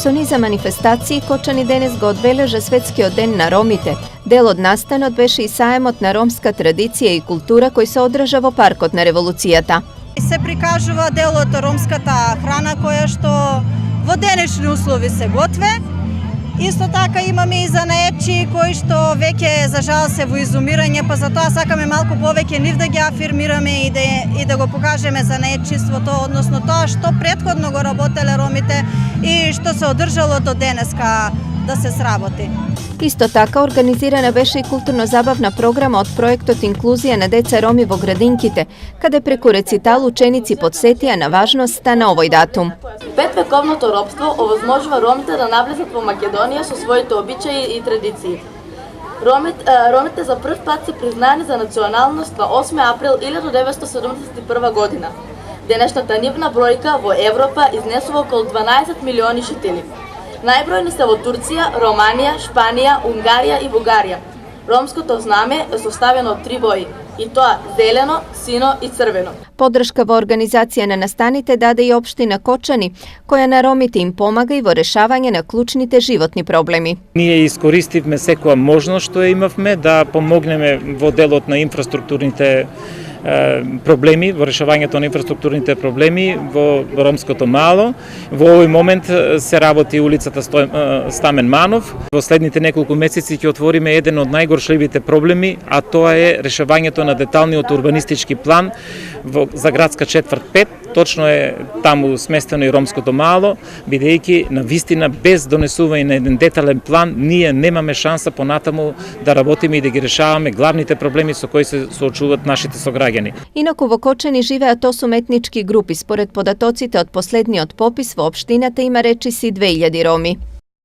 Со низа манифестации Кочани денес го одбележа Светскиот ден на ромите. Дел од настанот беше и саемот на ромска традиција и култура кој се одржа во паркот на револуцијата. Се прикажува дел од ромската храна која што во денешни услови се готве. Исто така имаме и занаетчи кои што веќе за жал се во изумирање, па затоа сакаме малку повеќе нив да ги афирмираме и да го покажеме занаетчиството, односно тоа што претходно го работеле ромите и што се одржало до денеска да се сработи. Исто така организирана беше и културно-забавна програма од проектот Инклузија на деца роми во градинките, каде преку рецитал ученици подсетија на важноста на овој датум. Петвековното робство овозможува ромите да навлезат во Македонија со своите обичаи и традиции. Ромите за прв пат се признаани за националност на 8 април 1971 година. Денешната нивна бројка во Европа изнесува околу 12 милиони жители. Најбројни се во Турција, Романија, Шпанија, Унгарија и Бугарија. Ромското знаме е составено од 3 бои, и тоа зелено, сино и црвено. Подршка во организација на настаните даде и општина Кочани, која на ромите им помага и во решавање на клучните животни проблеми. Ние искористивме секоја можност што ја имавме да помогнеме во делот на инфраструктурните проблеми, во решавањето на инфраструктурните проблеми во ромското мало. Во овој момент се работи улицата Стамен Манов. Во следните неколку месеци ќе отвориме еден од најгоршливите проблеми, а тоа е решавањето на деталниот урбанистички план за градска четврт 5. Точно е таму сместено и ромското мало, бидејќи на вистина без донесување на еден детален план ние немаме шанса понатаму да работиме и да ги решаваме главните проблеми со кои се соочуваат нашите сограѓани. Инаку во Кочани живеат 8 етнички групи. Според податоците од последниот попис во општината има речиси 2000 роми.